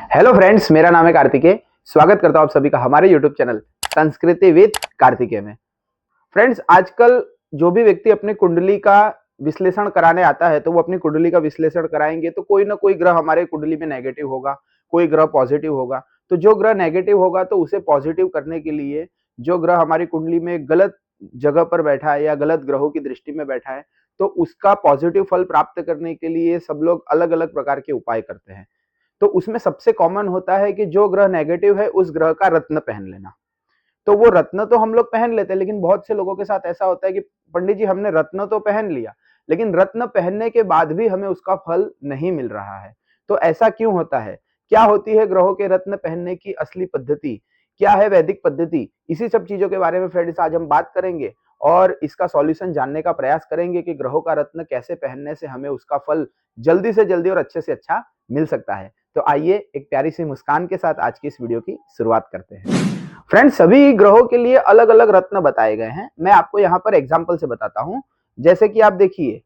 Hello friends, मेरा नाम है कार्तिकेय। स्वागत करता हूं आप सभी का हमारे यूट्यूब चैनल संस्कृति विद कार्तिकेय में। फ्रेंड्स, आजकल जो भी व्यक्ति अपनी कुंडली का विश्लेषण कराने आता है तो वो अपनी कुंडली का विश्लेषण कराएंगे तो कोई ना कोई ग्रह हमारे कुंडली में नेगेटिव होगा, कोई ग्रह पॉजिटिव होगा। तो जो ग्रह नेगेटिव होगा तो उसे पॉजिटिव करने के लिए जो ग्रह हमारी कुंडली में गलत जगह पर बैठा है या गलत ग्रहों की दृष्टि में बैठा है तो उसका पॉजिटिव फल प्राप्त करने के लिए सब लोग अलग अलग प्रकार के उपाय करते हैं। तो उसमें सबसे कॉमन होता है कि जो ग्रह नेगेटिव है उस ग्रह का रत्न पहन लेना। तो वो रत्न तो हम लोग पहन लेते हैं, लेकिन बहुत से लोगों के साथ ऐसा होता है कि पंडित जी हमने रत्न तो पहन लिया, लेकिन रत्न पहनने के बाद भी हमें उसका फल नहीं मिल रहा है। तो ऐसा क्यों होता है? क्या होती है ग्रहों के रत्न पहनने की असली पद्धति? क्या है वैदिक पद्धति? इसी सब चीजों के बारे में फ्रेंड्स आज हम बात करेंगे और इसका सॉल्यूशन जानने का प्रयास करेंगे कि ग्रहों का रत्न कैसे पहनने से हमें उसका फल जल्दी से जल्दी और अच्छे से अच्छा मिल सकता है। तो आइए एक प्यारी सी मुस्कान के साथ आज की इस वीडियो की शुरुआत करते हैं। फ्रेंड्स, सभी ग्रहों के लिए अलग अलग रत्न बताए गए हैं। मैं आपको यहाँ पर एग्जाम्पल से बताता हूँ। जैसे कि आप देखिए,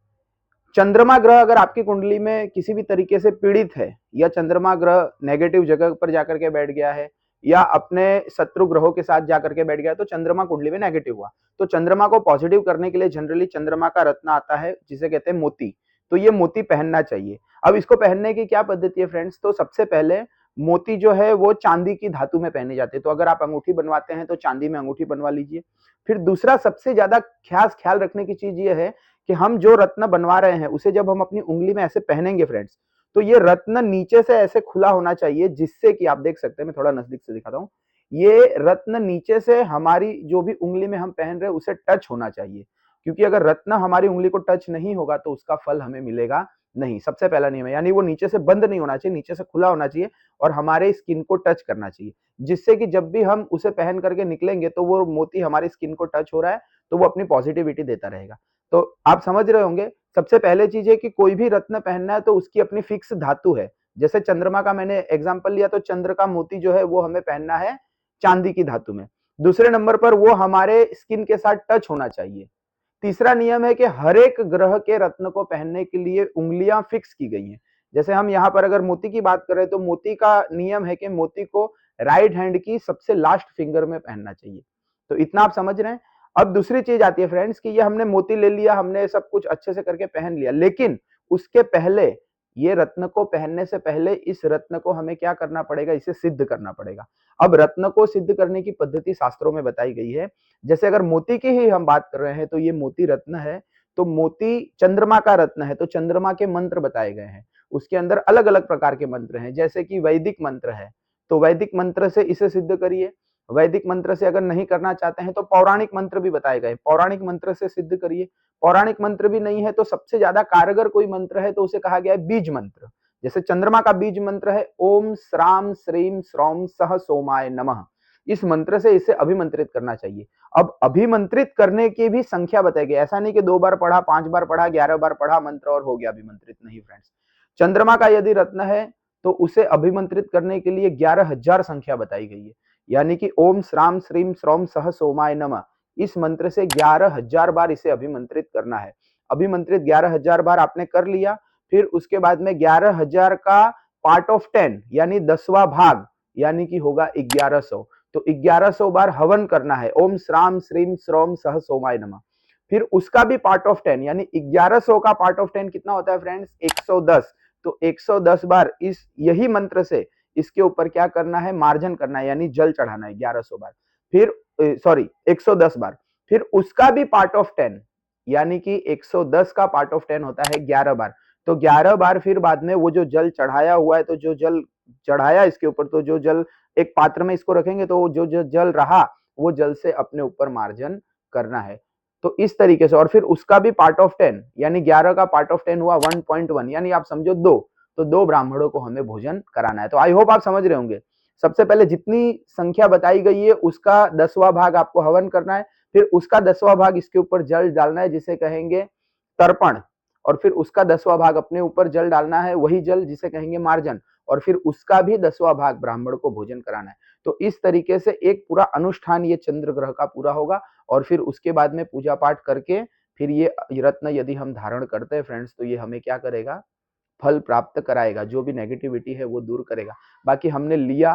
चंद्रमा ग्रह अगर आपकी कुंडली में किसी भी तरीके से पीड़ित है या चंद्रमा ग्रह नेगेटिव जगह पर जाकर के बैठ गया है या अपने शत्रु ग्रहों के साथ जाकर के बैठ गया तो चंद्रमा कुंडली में नेगेटिव हुआ। तो चंद्रमा को पॉजिटिव करने के लिए जनरली चंद्रमा का रत्न आता है जिसे कहते हैं मोती। तो ये मोती पहनना चाहिए। अब इसको पहनने की क्या पद्धति है फ्रेंड्स? तो सबसे पहले मोती जो है वो चांदी की धातु में पहने जाते हैं। तो अगर आप अंगूठी बनवाते हैं तो चांदी में अंगूठी बनवा लीजिए। फिर दूसरा सबसे ज्यादा खास ख्याल रखने की चीज ये है कि हम जो रत्न बनवा रहे हैं उसे जब हम अपनी उंगली में ऐसे पहनेंगे फ्रेंड्स, तो ये रत्न नीचे से ऐसे खुला होना चाहिए जिससे कि आप देख सकते हैं, मैं थोड़ा नजदीक से दिखाता हूँ। ये रत्न नीचे से हमारी जो भी उंगली में हम पहन रहे हैं उसे टच होना चाहिए, क्योंकि अगर रत्न हमारी उंगली को टच नहीं होगा तो उसका फल हमें मिलेगा नहीं। सबसे पहला नियम है, यानी वो नीचे से बंद नहीं होना चाहिए, नीचे से खुला होना चाहिए और हमारे स्किन को टच करना चाहिए, जिससे कि जब भी हम उसे पहन करके निकलेंगे तो वो मोती हमारी स्किन को टच हो रहा है तो वो अपनी पॉजिटिविटी देता रहेगा। तो आप समझ रहे होंगे, सबसे पहले चीज है कि कोई भी रत्न पहनना है तो उसकी अपनी फिक्स धातु है। जैसे चंद्रमा का मैंने एग्जांपल लिया तो चंद्र का मोती जो है वो हमें पहनना है चांदी की धातु में। दूसरे नंबर पर वो हमारे स्किन के साथ टच होना चाहिए। तीसरा नियम है कि हर एक ग्रह के रत्न को पहनने के लिए उंगलियां फिक्स की गई हैं। जैसे हम यहाँ पर अगर मोती की बात करें तो मोती का नियम है कि मोती को राइट हैंड की सबसे लास्ट फिंगर में पहनना चाहिए। तो इतना आप समझ रहे हैं। अब दूसरी चीज आती है फ्रेंड्स कि ये हमने मोती ले लिया, हमने सब कुछ अच्छे से करके पहन लिया, लेकिन उसके पहले ये रत्न को पहनने से पहले इस रत्न को हमें क्या करना पड़ेगा? इसे सिद्ध करना पड़ेगा। अब रत्न को सिद्ध करने की पद्धति शास्त्रों में बताई गई है। जैसे अगर मोती की ही हम बात कर रहे हैं तो ये मोती रत्न है, तो मोती चंद्रमा का रत्न है तो चंद्रमा के मंत्र बताए गए हैं। उसके अंदर अलग अलग प्रकार के मंत्र हैं, जैसे कि वैदिक मंत्र है तो वैदिक मंत्र से इसे सिद्ध करिए। वैदिक मंत्र से अगर नहीं करना चाहते हैं तो पौराणिक मंत्र भी बताए गए, पौराणिक मंत्र से सिद्ध करिए। पौराणिक मंत्र भी नहीं है तो सबसे ज्यादा कारगर कोई मंत्र है तो उसे कहा गया है बीज मंत्र। जैसे चंद्रमा का बीज मंत्र है ओम श्राम श्रीम श्रौम सह सोमाय नमः। इस मंत्र से इसे अभिमंत्रित करना चाहिए। अब अभिमंत्रित करने की भी संख्या बताई गई, ऐसा नहीं कि 2 बार पढ़ा, 5 बार पढ़ा, 11 बार पढ़ा मंत्र और हो गया अभिमंत्रित, नहीं फ्रेंड्स। चंद्रमा का यदि रत्न है तो उसे अभिमंत्रित करने के लिए 11,000 संख्या बताई गई है। यानी कि ओम श्राम श्रीम श्रौम सह सोमाय नमः, इस मंत्र से 11,000 बार इसे अभिमंत्रित करना है। अभिमंत्रित 11,000 बार आपने कर लिया, फिर उसके बाद में 11,000 का पार्ट ऑफ 10 यानी 10वां भाग, यानी कि होगा 1100। तो 1100 बार हवन करना है ओम श्राम श्रीम श्रौम सह सोमाय नमः। फिर उसका भी पार्ट ऑफ 10 यानी 1100 का पार्ट ऑफ 10 कितना होता है फ्रेंड्स? 110। तो 110 बार इस यही मंत्र से इसके ऊपर क्या करना है? मार्जन करना है, यानी जल चढ़ाना है 1100 बार। फिर सॉरी 110 बार। फिर उसका भी पार्ट ऑफ 10 यानी कि 110 का पार्ट ऑफ 10 होता है 11 बार। तो 11 बार फिर बाद में वो जो जल चढ़ाया हुआ है, तो जो जल चढ़ाया इसके ऊपर, तो जो जल एक पात्र में इसको रखेंगे तो जो जो जल रहा वो जल से अपने ऊपर मार्जन करना है। तो इस तरीके से, और फिर उसका भी पार्ट ऑफ 10 यानी 11 का पार्ट ऑफ 10 हुआ 1.1, यानी आप समझो 2। तो 2 ब्राह्मणों को हमें भोजन कराना है। तो आई होप आप समझ रहे होंगे। सबसे पहले जितनी संख्या बताई गई है उसका 10वां भाग आपको हवन करना है, फिर उसका 10वां भाग इसके ऊपर जल डालना है जिसे कहेंगे तर्पण, और फिर उसका 10वां भाग अपने ऊपर जल डालना है, वही जल जिसे कहेंगे मार्जन, और फिर उसका भी 10वां भाग ब्राह्मण को भोजन कराना है। तो इस तरीके से एक पूरा अनुष्ठान ये चंद्र ग्रह का पूरा होगा, और फिर उसके बाद में पूजा पाठ करके फिर ये रत्न यदि हम धारण करते हैं फ्रेंड्स तो ये हमें क्या करेगा? फल प्राप्त कराएगा, जो भी नेगेटिविटी है वो दूर करेगा। बाकी हमने लिया,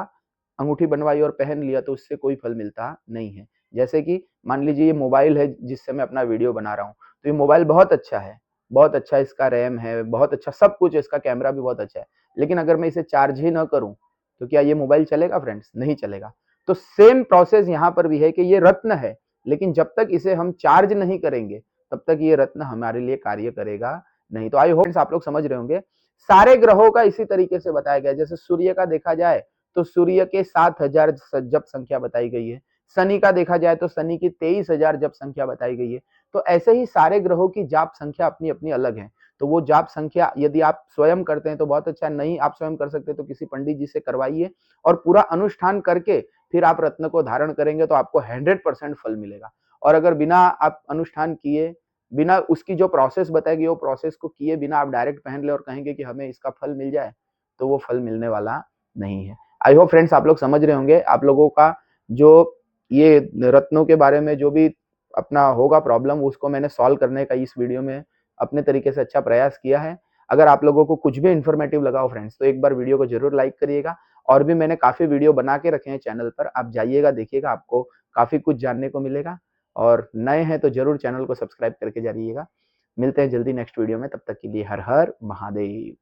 अंगूठी बनवाई और पहन लिया तो उससे कोई फल मिलता नहीं है। जैसे कि मान लीजिए ये मोबाइल है जिससे मैं अपना वीडियो बना रहा हूँ, तो ये मोबाइल बहुत अच्छा इसका रैम है, बहुत अच्छा सब कुछ, इसका कैमरा भी बहुत अच्छा है। लेकिन अगर मैं इसे चार्ज ही ना करूँ, तो क्या ये मोबाइल चलेगा फ्रेंड्स? नहीं चलेगा। तो सेम प्रोसेस यहाँ पर भी है कि ये रत्न है, लेकिन जब तक इसे हम चार्ज नहीं करेंगे, तब तक ये रत्न हमारे लिए कार्य करेगा नहीं। तो आई होप आप लोग समझ रहे होंगे। सारे ग्रहों का इसी तरीके से बताया गया है। जैसे सूर्य का देखा जाए तो सूर्य के 7,000 जप संख्या बताई गई है। शनि का देखा जाए तो शनि की 23,000 जप संख्या बताई गई है। तो ऐसे ही सारे ग्रहों की जाप संख्या अपनी अपनी अलग है। तो वो जाप संख्या यदि आप स्वयं करते हैं तो बहुत अच्छा, नहीं आप स्वयं कर सकते तो किसी पंडित जी से करवाइए और पूरा अनुष्ठान करके फिर आप रत्न को धारण करेंगे तो आपको 100% फल मिलेगा। और अगर बिना आप अनुष्ठान किए, बिना उसकी जो प्रोसेस बताएगी वो प्रोसेस को किए बिना आप डायरेक्ट पहन ले और कहेंगे कि हमें इसका फल मिल जाए, तो वो फल मिलने वाला नहीं है। आई होप फ्रेंड्स आप लोग समझ रहे होंगे। आप लोगों का जो ये रत्नों के बारे में जो भी अपना होगा प्रॉब्लम, उसको मैंने सॉल्व करने का इस वीडियो में अपने तरीके से अच्छा प्रयास किया है। अगर आप लोगों को कुछ भी इन्फॉर्मेटिव लगा हो फ्रेंड्स, तो एक बार वीडियो को जरूर लाइक करिएगा। और भी मैंने काफी वीडियो बना के रखे हैं चैनल पर, आप जाइएगा देखिएगा, आपको काफी कुछ जानने को मिलेगा। और नए हैं तो जरूर चैनल को सब्सक्राइब करके जाइएगा। मिलते हैं जल्दी नेक्स्ट वीडियो में, तब तक के लिए हर हर महादेव।